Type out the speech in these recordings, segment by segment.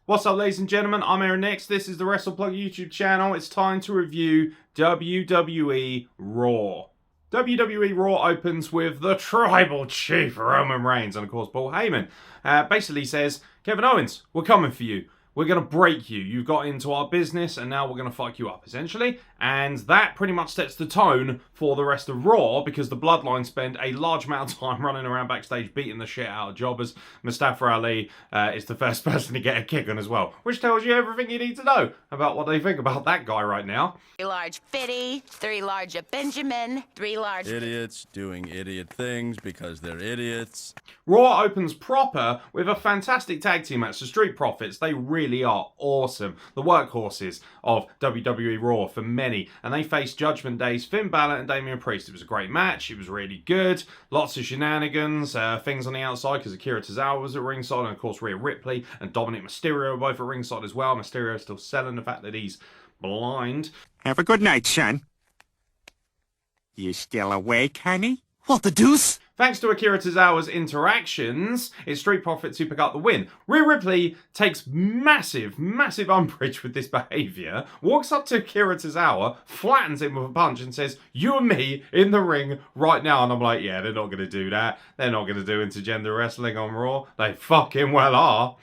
What's up, ladies and gentlemen? I'm Aaron Nix. This is the Wrestle Plug YouTube channel. It's time to review WWE Raw. WWE Raw opens with the Tribal Chief Roman Reigns and, of course, Paul Heyman. Basically says, Kevin Owens, we're coming for you. We're going to break you. You've got into our business and now we're going to fuck you up, essentially. And that pretty much sets the tone for the rest of Raw because the Bloodline spend a large amount of time running around backstage beating the shit out of jobbers. Mustafa Ali is the first person to get a kick on as well, which tells you everything you need to know about what they think about that guy right now. 3 large Fitty, 3 large Benjamin, 3 large idiots doing idiot things because they're idiots. Raw opens proper with a fantastic tag team match. The Street Profits, they really are awesome. The workhorses of WWE Raw for many. And they face Judgment Day's Finn Balor and Damian Priest. It was a great match. It was really good. Lots of shenanigans, things on the outside because Akira was at ringside. And of course Rhea Ripley and Dominic Mysterio were both at ringside as well. Mysterio still selling the fact that he's blind. Have a good night, son. You still awake, honey? What the deuce? Thanks to Akira Tozawa's interactions, it's Street Profits who pick up the win. Rhea Ripley takes massive umbrage with this behaviour, walks up to Akira Tozawa, flattens him with a punch and says, "You and me in the ring right now." And I'm like, yeah, they're not going to do that. They're not going to do intergender wrestling on Raw. They fucking well are.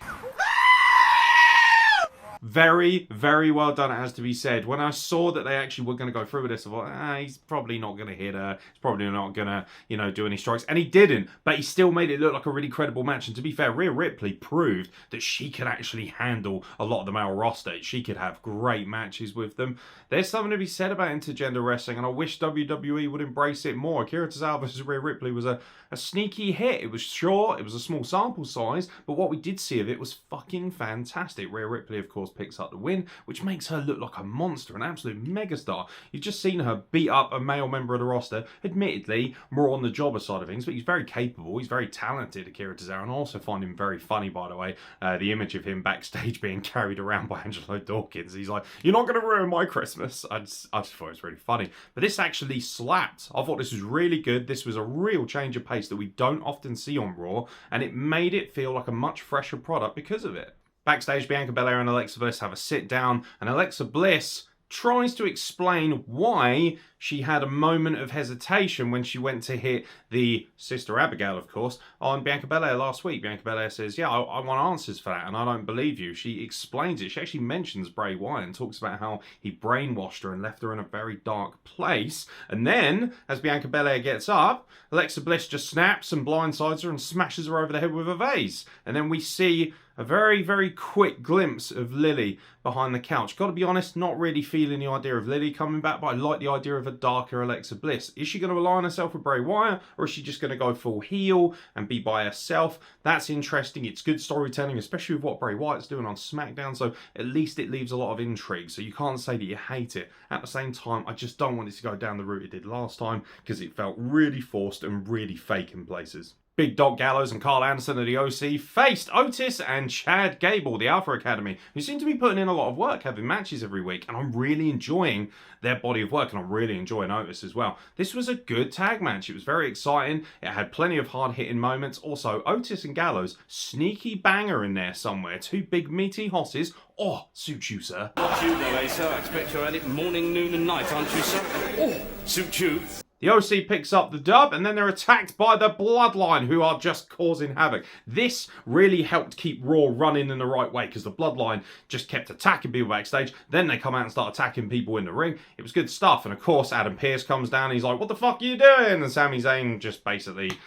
Very, very well done, it has to be said. When I saw that they actually were going to go through with this, I thought, he's probably not going to hit her. He's probably not going to, do any strikes. And he didn't, but he still made it look like a really credible match. And to be fair, Rhea Ripley proved that she could actually handle a lot of the male roster. She could have great matches with them. There's something to be said about intergender wrestling, and I wish WWE would embrace it more. Akira Tozawa versus Rhea Ripley was a sneaky hit. It was short, it was a small sample size, but what we did see of it was fucking fantastic. Rhea Ripley, of course, picks up the win, which makes her look like a monster, an absolute megastar. You've just seen her beat up a male member of the roster, admittedly more on the jobber side of things, but he's very capable, he's very talented, Akira Tozawa, and I also find him very funny, by the way. The image of him backstage being carried around by Angelo Dawkins, he's like, "You're not going to ruin my Christmas." I just thought it was really funny. But this actually slapped. I thought this was really good. This was a real change of pace that we don't often see on Raw, and it made it feel like a much fresher product because of it. Backstage, Bianca Belair and Alexa Bliss have a sit down, and Alexa Bliss tries to explain why she had a moment of hesitation when she went to hit the Sister Abigail, of course, on Bianca Belair last week. Bianca Belair says, "Yeah, I want answers for that, and I don't believe you." She explains it. She actually mentions Bray Wyatt and talks about how he brainwashed her and left her in a very dark place. And then, as Bianca Belair gets up, Alexa Bliss just snaps and blindsides her and smashes her over the head with a vase. And then we see a very quick glimpse of Lily behind the couch. Got to be honest, not really feeling the idea of Lily coming back, but I like the idea of a darker Alexa Bliss. Is she going to align herself with Bray Wyatt, or is she just going to go full heel and be by herself? That's interesting. It's good storytelling, especially with what Bray Wyatt's doing on SmackDown, so at least it leaves a lot of intrigue, so you can't say that you hate it. At the same time, I just don't want it to go down the route it did last time, because it felt really forced and really fake in places. Big Dog Gallows and Carl Anderson of the OC faced Otis and Chad Gable, the Alpha Academy, who seem to be putting in a lot of work, having matches every week, and I'm really enjoying their body of work, and I'm really enjoying Otis as well. This was a good tag match. It was very exciting. It had plenty of hard-hitting moments. Also, Otis and Gallows, sneaky banger in there somewhere. 2 big meaty hosses. Oh, suits you, sir. Not you, though, eh, sir? I expect you're at it morning, noon and night, aren't you, sir? Oh, suit you. The OC picks up the dub, and then they're attacked by the Bloodline, who are just causing havoc. This really helped keep Raw running in the right way, because the Bloodline just kept attacking people backstage. Then they come out and start attacking people in the ring. It was good stuff. And of course, Adam Pearce comes down, and he's like, "What the fuck are you doing?" And Sami Zayn just basically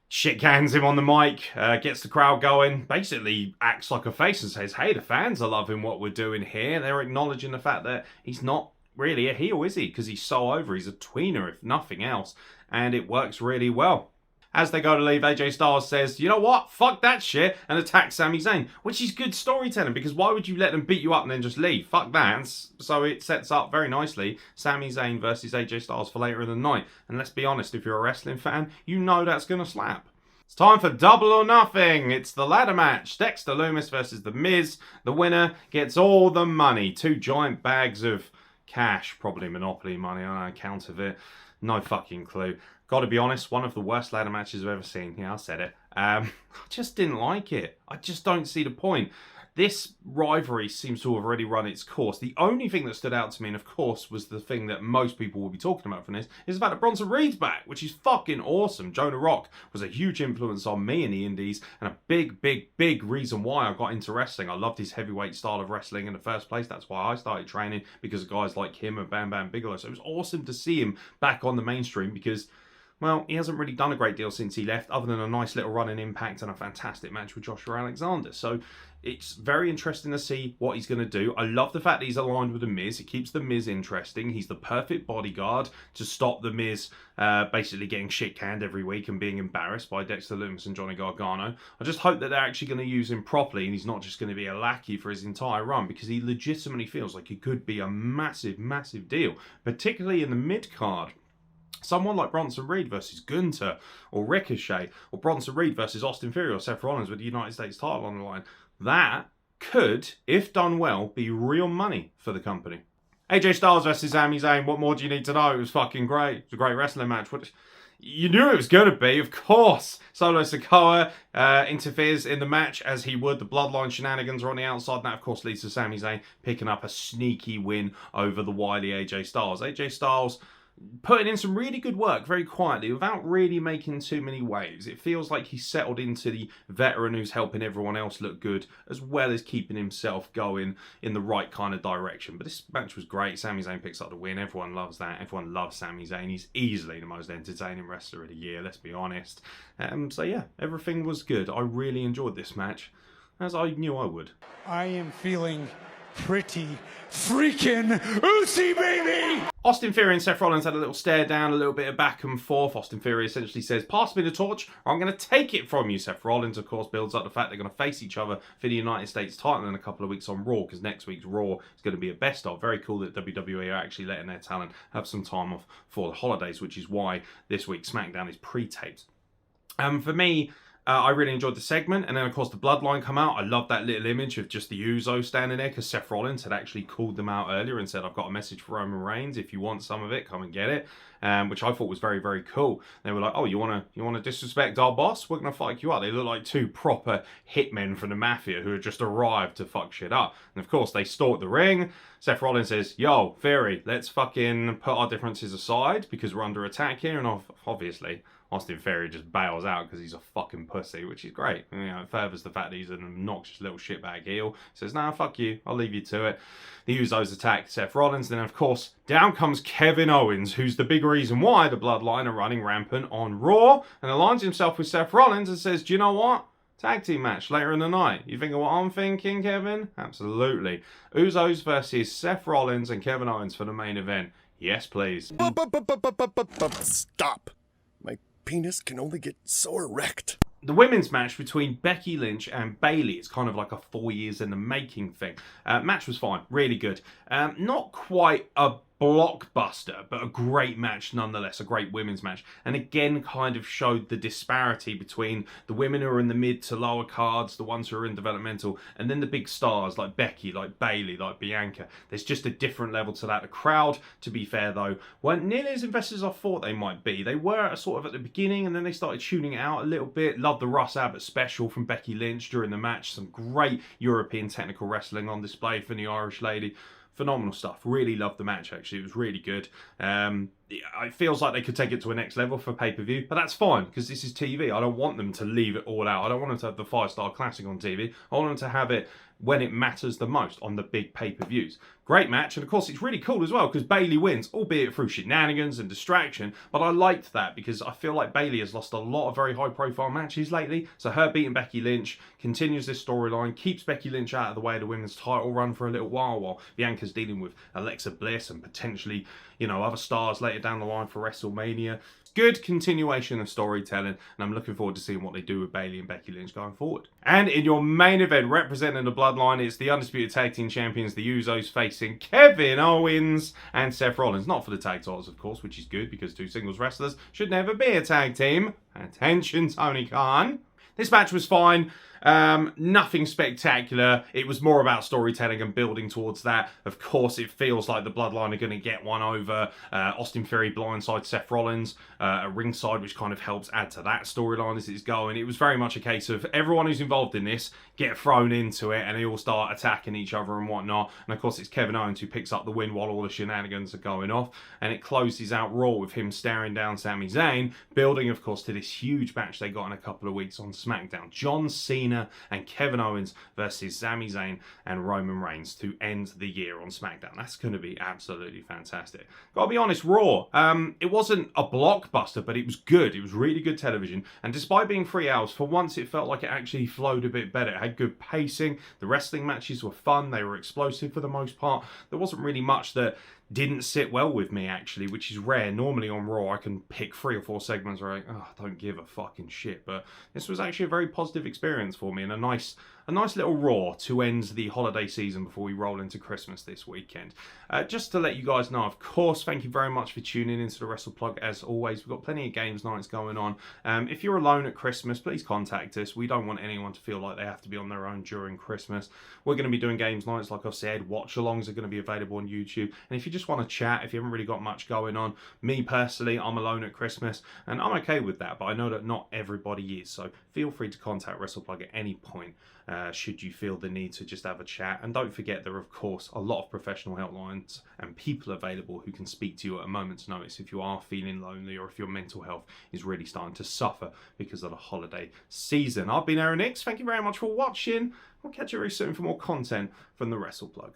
shit cans him on the mic, gets the crowd going, basically acts like a face and says, "Hey, the fans are loving what we're doing here." They're acknowledging the fact that he's not really a heel, is he? Because he's so over. He's a tweener, if nothing else. And it works really well. As they go to leave, AJ Styles says, "You know what? Fuck that shit," and attacks Sami Zayn, which is good storytelling, because why would you let them beat you up and then just leave? Fuck that. So it sets up very nicely Sami Zayn versus AJ Styles for later in the night. And let's be honest, if you're a wrestling fan, you know that's going to slap. It's time for Double or Nothing. It's the ladder match. Dexter Lomas versus The Miz. The winner gets all the money. 2 giant bags of cash, probably Monopoly money on account of it. No fucking clue. Gotta be honest, one of the worst ladder matches I've ever seen. Yeah, I said it. I just didn't like it. I just don't see the point. this rivalry seems to have already run its course. The only thing that stood out to me, and of course was the thing that most people will be talking about from this, is the fact that Bronson Reed's back, which is fucking awesome. Jonah Rock was a huge influence on me in the indies, and a big reason why I got into wrestling. I loved his heavyweight style of wrestling in the first place. That's why I started training, because of guys like him and Bam Bam Bigelow. So it was awesome to see him back on the mainstream, because, well, he hasn't really done a great deal since he left, other than a nice little run in Impact and a fantastic match with Joshua Alexander. So it's very interesting to see what he's going to do. I love the fact that he's aligned with The Miz. It keeps The Miz interesting. He's the perfect bodyguard to stop The Miz basically getting shit-canned every week and being embarrassed by Dexter Lomas and Johnny Gargano. I just hope that they're actually going to use him properly and he's not just going to be a lackey for his entire run, because he legitimately feels like he could be a massive deal, particularly in the mid-card. Someone like Bronson Reed versus Gunther or Ricochet, or Bronson Reed versus Austin Theory or Seth Rollins with the United States title on the line. That could, if done well, be real money for the company. AJ Styles versus Sami Zayn. What more do you need to know? It was fucking great. It was a great wrestling match. You knew it was going to be, of course. Solo Sikoa interferes in the match, as he would. The Bloodline shenanigans are on the outside. And that, of course, leads to Sami Zayn picking up a sneaky win over the wily AJ Styles. AJ Styles putting in some really good work very quietly without really making too many waves. It feels like he's settled into the veteran who's helping everyone else look good, as well as keeping himself going in the right kind of direction. But this match was great. Sami Zayn picks up the win. Everyone loves that. Everyone loves Sami Zayn. He's easily the most entertaining wrestler of the year, let's be honest. So yeah, everything was good. I really enjoyed this match, as I knew I would. I am feeling pretty freaking oozy, baby! Austin Theory and Seth Rollins had a little stare down, a little bit of back and forth. Austin Theory essentially says, pass me the torch or I'm going to take it from you. Seth Rollins, of course, builds up the fact they're going to face each other for the United States title in a couple of weeks on Raw, because next week's Raw is going to be a best of. Very cool that WWE are actually letting their talent have some time off for the holidays, which is why this week's SmackDown is pre-taped. For me, I really enjoyed the segment, and then of course the Bloodline come out. I love that little image of just the Usos standing there, because Seth Rollins had actually called them out earlier and said, I've got a message for Roman Reigns. If you want some of it, come and get it. Which I thought was very cool. They were like, oh, you wanna disrespect our boss? We're gonna fuck you up. They look like two proper hitmen from the Mafia who had just arrived to fuck shit up. And of course they stalk the ring. Seth Rollins says, yo, Theory, let's fucking put our differences aside because we're under attack here. And obviously Austin Theory just bails out because he's a fucking pussy, which is great. You know, it furthers the fact that he's an obnoxious little shitbag heel. He says, nah, fuck you, I'll leave you to it. The Usos attack Seth Rollins. Then, of course, down comes Kevin Owens, who's the big reason why the Bloodline are running rampant on Raw, and aligns himself with Seth Rollins and says, do you know what? Tag team match later in the night. You think of what I'm thinking, Kevin? Absolutely. Usos versus Seth Rollins and Kevin Owens for the main event. Yes, please. Stop. My penis can only get so erect. The women's match between Becky Lynch and Bayley, it's kind of like a 4 years in the making thing. Match was fine, really good. Not quite a blockbuster, but a great match nonetheless, a great women's match. And again, kind of showed the disparity between the women who are in the mid to lower cards, the ones who are in developmental, and then the big stars like Becky, like Bayley, like Bianca. There's just a different level to that. The crowd, to be fair though, weren't nearly as invested as I thought they might be. They were sort of at the beginning, and then they started tuning it out a little bit. Loved the Russ Abbott special from Becky Lynch during the match. Some great European technical wrestling on display from the Irish lady. Phenomenal stuff. Really loved the match, actually. It was really good. It feels like they could take it to a next level for pay-per-view, but that's fine, because this is TV. I don't want them to leave it all out. I don't want them to have the 5-star classic on TV. I want them to have it when it matters the most, on the big pay-per-views. Great match, and of course it's really cool as well, because Bayley wins, albeit through shenanigans and distraction, but I liked that because I feel like Bayley has lost a lot of very high-profile matches lately, so her beating Becky Lynch continues this storyline, keeps Becky Lynch out of the way of the women's title run for a little while Bianca's dealing with Alexa Bliss and potentially, you know, other stars later down the line for WrestleMania. Good continuation of storytelling, and I'm looking forward to seeing what they do with Bayley and Becky Lynch going forward. And in your main event, representing the Bloodline, it's the Undisputed Tag Team Champions, the Usos, facing Kevin Owens and Seth Rollins. Not for the tag titles, of course, which is good, because two singles wrestlers should never be a tag team. Attention, Tony Khan. This match was fine. Nothing spectacular. It was more about storytelling and building towards that. Of course, it feels like the Bloodline are going to get one over. Austin Theory blindsides Seth Rollins at ringside, which kind of helps add to that storyline as it's going. It was very much a case of everyone who's involved in this get thrown into it and they all start attacking each other and whatnot. And of course, it's Kevin Owens who picks up the win while all the shenanigans are going off. And it closes out Raw with him staring down Sami Zayn, building, of course, to this huge match they got in a couple of weeks on SmackDown. John Cena and Kevin Owens versus Sami Zayn and Roman Reigns to end the year on SmackDown. That's going to be absolutely fantastic. Gotta be honest, Raw, it wasn't a blockbuster, but it was good. It was really good television. And despite being 3 hours, for once it felt like it actually flowed a bit better. It had good pacing. The wrestling matches were fun. They were explosive for the most part. There wasn't really much that didn't sit well with me, actually, which is rare. Normally on Raw, I can pick 3 or 4 segments where I don't give a fucking shit. But this was actually a very positive experience for me and a nice little Raw to end the holiday season before we roll into Christmas this weekend. Just to let you guys know, of course, thank you very much for tuning into the Wrestle Plug. As always, we've got plenty of games nights going on. If you're alone at Christmas, please contact us. We don't want anyone to feel like they have to be on their own during Christmas. We're going to be doing games nights, like I've said. Watch-alongs are going to be available on YouTube. And if you just want to chat, if you haven't really got much going on, me personally, I'm alone at Christmas, and I'm okay with that, but I know that not everybody is. So feel free to contact WrestlePlug at any point should you feel the need to just have a chat. And don't forget, there are, of course, a lot of professional helplines and people available who can speak to you at a moment's notice if you are feeling lonely or if your mental health is really starting to suffer because of the holiday season. I've been Aaron Nix. Thank you very much for watching. We'll catch you very soon for more content from the WrestlePlug.